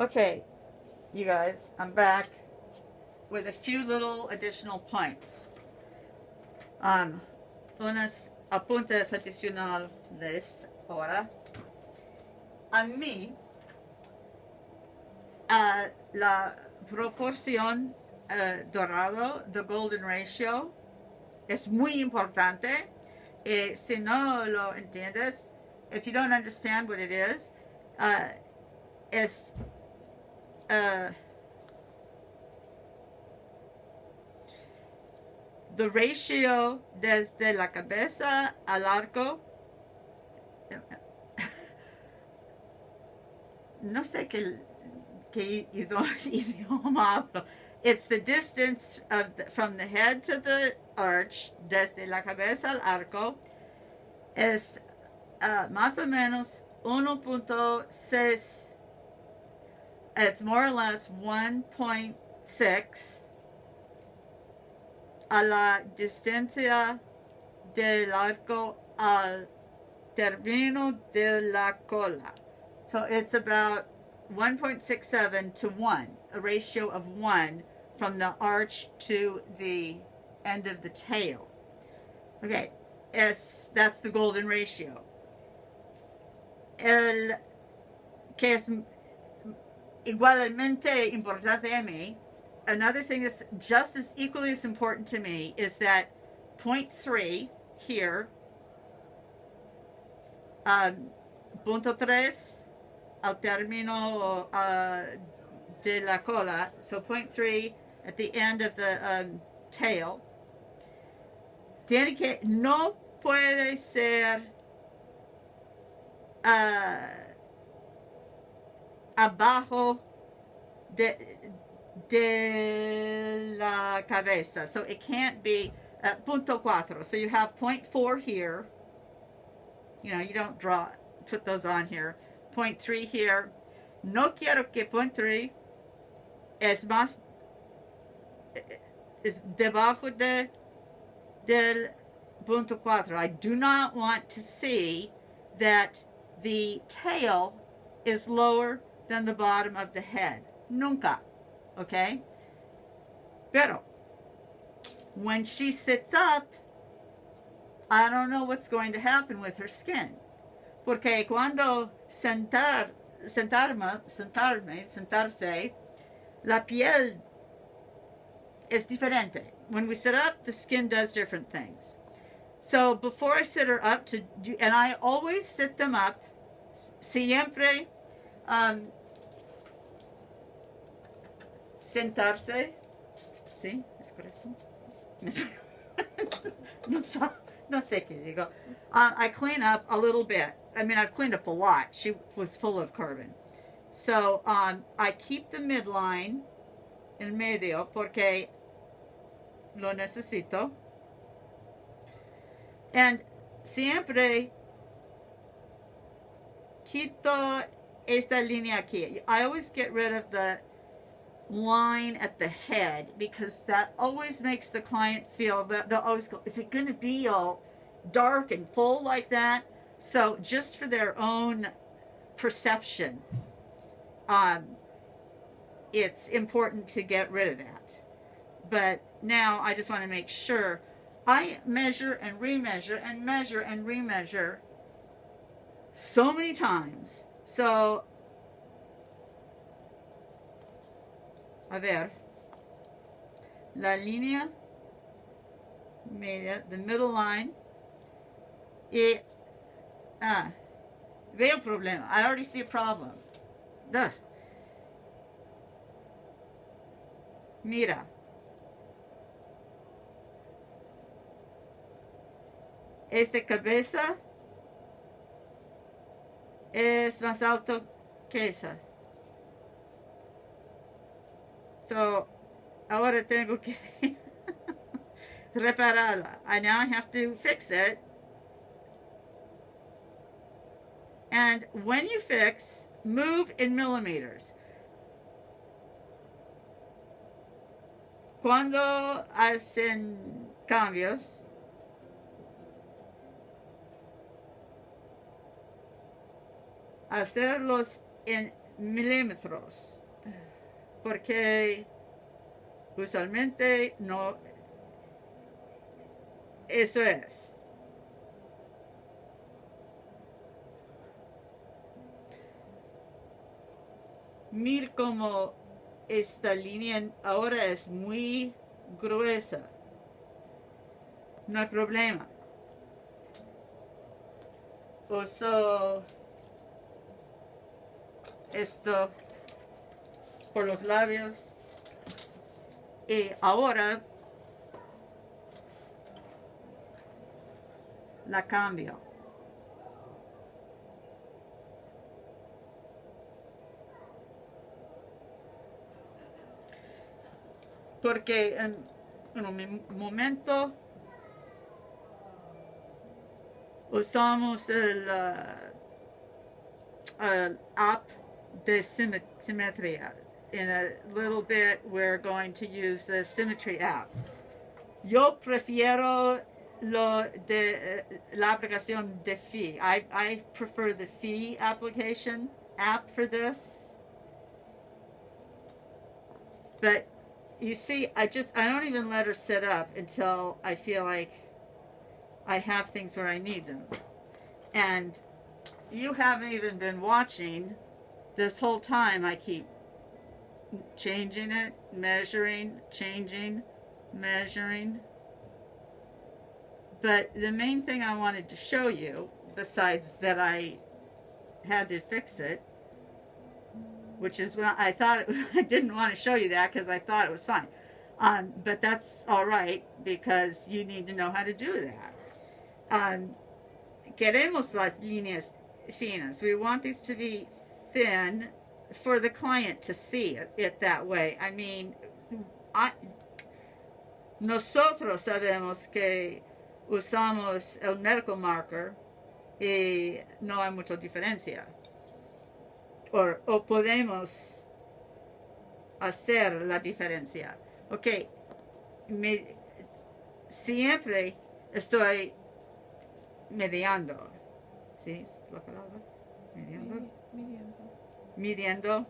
Okay, you guys, I'm back with a few little additional points. Unos apuntes adicionales ahora. A mí, la proporción dorado, the golden ratio, es muy importante. Si no lo entiendes, if you don't understand what it is, es the ratio desde la cabeza al arco. No sé qué idioma hablo. It's the distance from the head to the arch, desde la cabeza al arco, es más o menos 1.6. It's more or less 1.6 a la distancia del arco al término de la cola. So it's about 1.67 to 1, a ratio of 1 from the arch to the end of the tail. Okay, that's the golden ratio. El que es igualmente importante a mí, another thing that's just as equally as important to me is that 0.3 here, punto 3 al término de la cola, so 0.3 at the end of the tail, tiene que, no puede ser abajo de la cabeza. So it can't be punto cuatro. So you have 0.4 here. You know, you don't put those on here. 0.3 here. No quiero que 0.3 es más, es debajo del punto cuatro. I do not want to see that the tail is lower than the bottom of the head. Nunca. Okay? Pero when she sits up, I don't know what's going to happen with her skin. Porque cuando sentarse, la piel es diferente. When we sit up, the skin does different things. So before I sit her up to do, and I always sit them up, siempre sentarse. ¿Sí? ¿Es correcto? No sé qué digo. I clean up a little bit. I mean, I've cleaned up a lot. She was full of carbon. So I keep the midline en medio porque lo necesito. And siempre quito esta línea aquí. I always get rid of the line at the head because that always makes the client feel that they'll always go, is it going to be all dark and full like that? So just for their own perception, it's important to get rid of that. But now I just want to make sure I measure and remeasure and measure and remeasure so many times. So, a ver, la línea media, the middle line, y, veo problema. I already see a problem. Ugh. Mira. Esta cabeza es más alto que esa. So, ahora tengo que repararla. I now have to fix it. And when you fix, move in millimeters. Cuando hacen cambios, hacerlos en milímetros, porque usualmente no, eso es. Mir como esta línea ahora es muy gruesa. No hay problema. Uso esto por los labios. Y ahora la cambio. Porque en un momento usamos el app de simetría. In a little bit, we're going to use the symmetry app. Yo prefiero lo de la aplicación de Phi. I prefer the Phi application app for this. But you see, I don't even let her set up until I feel like I have things where I need them. And you haven't even been watching this whole time. I keep changing it, measuring, changing, measuring. But the main thing I wanted to show you, besides that I had to fix it, which is when I thought I didn't want to show you that because I thought it was fine. But that's all right because you need to know how to do that. Queremos las líneas finas. We want these to be thin for the client to see it that way. I mean, nosotros sabemos que usamos el medical marker y no hay mucha diferencia. O podemos hacer la diferencia. Ok, siempre estoy mediando. ¿Sí es la palabra? Mediando. Midiendo.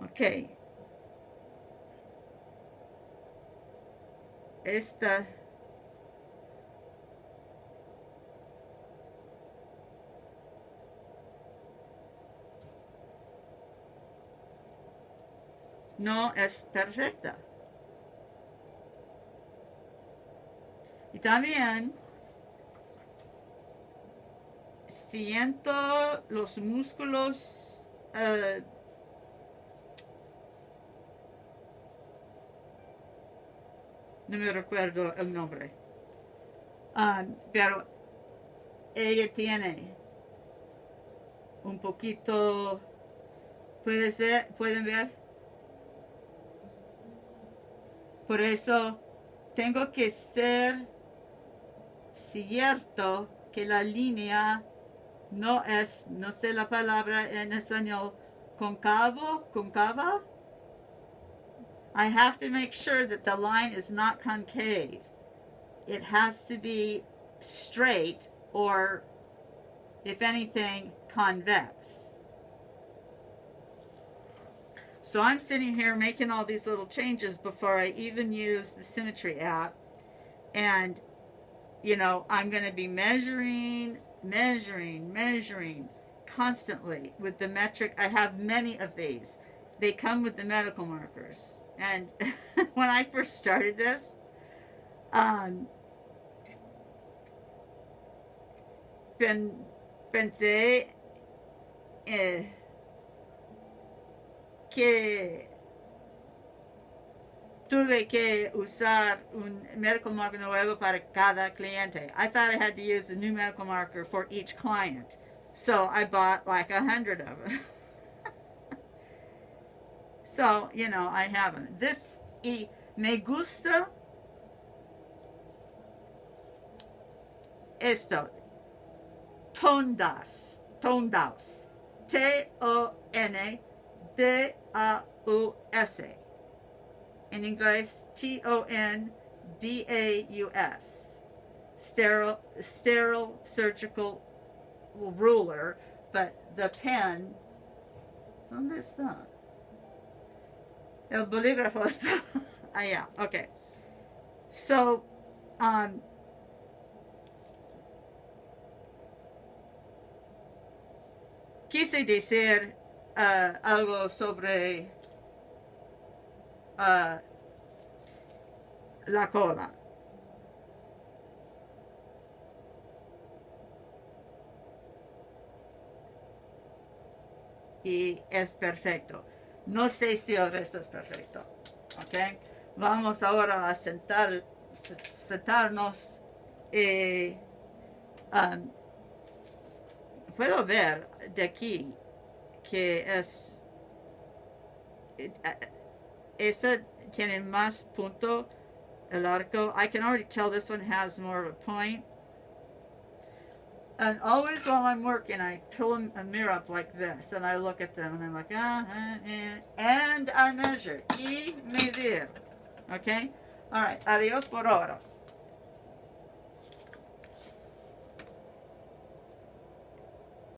Ok. Esta no es perfecta. Y también siento los músculos no me recuerdo el nombre. Pero ella tiene un poquito, ¿pueden ver? Por eso tengo que ser cierto que la línea no es, no sé la palabra en español, concava. I have to make sure that the line is not concave. It has to be straight or, if anything, convex. So I'm sitting here making all these little changes before I even use the symmetry app. And, you know, I'm going to be measuring constantly with the metric. I have many of these. They come with the medical markers. And when I first started this, pensé que tuve que usar un medical marker nuevo para cada cliente. I thought I had to use a new medical marker for each client. So I bought like 100 of them. So, you know, I haven't. This, y me gusta esto. Tondaus. Tondaus. Tondaus. in inglés, Tondaus. Sterile surgical ruler, but the pen, ¿dónde está? El bolígrafo está allá. Okay. So, quise decir algo sobre la cola. Y es perfecto. No sé si el resto es perfecto. ¿Ok? Vamos ahora a sentarnos. Puedo ver de aquí que es... esa tiene más punto el arco. I can already tell this one has more of a point. And always while I'm working, I pull a mirror up like this, and I look at them, and I'm like, and I measure. Y medir. Okay? All right. Adiós por ahora.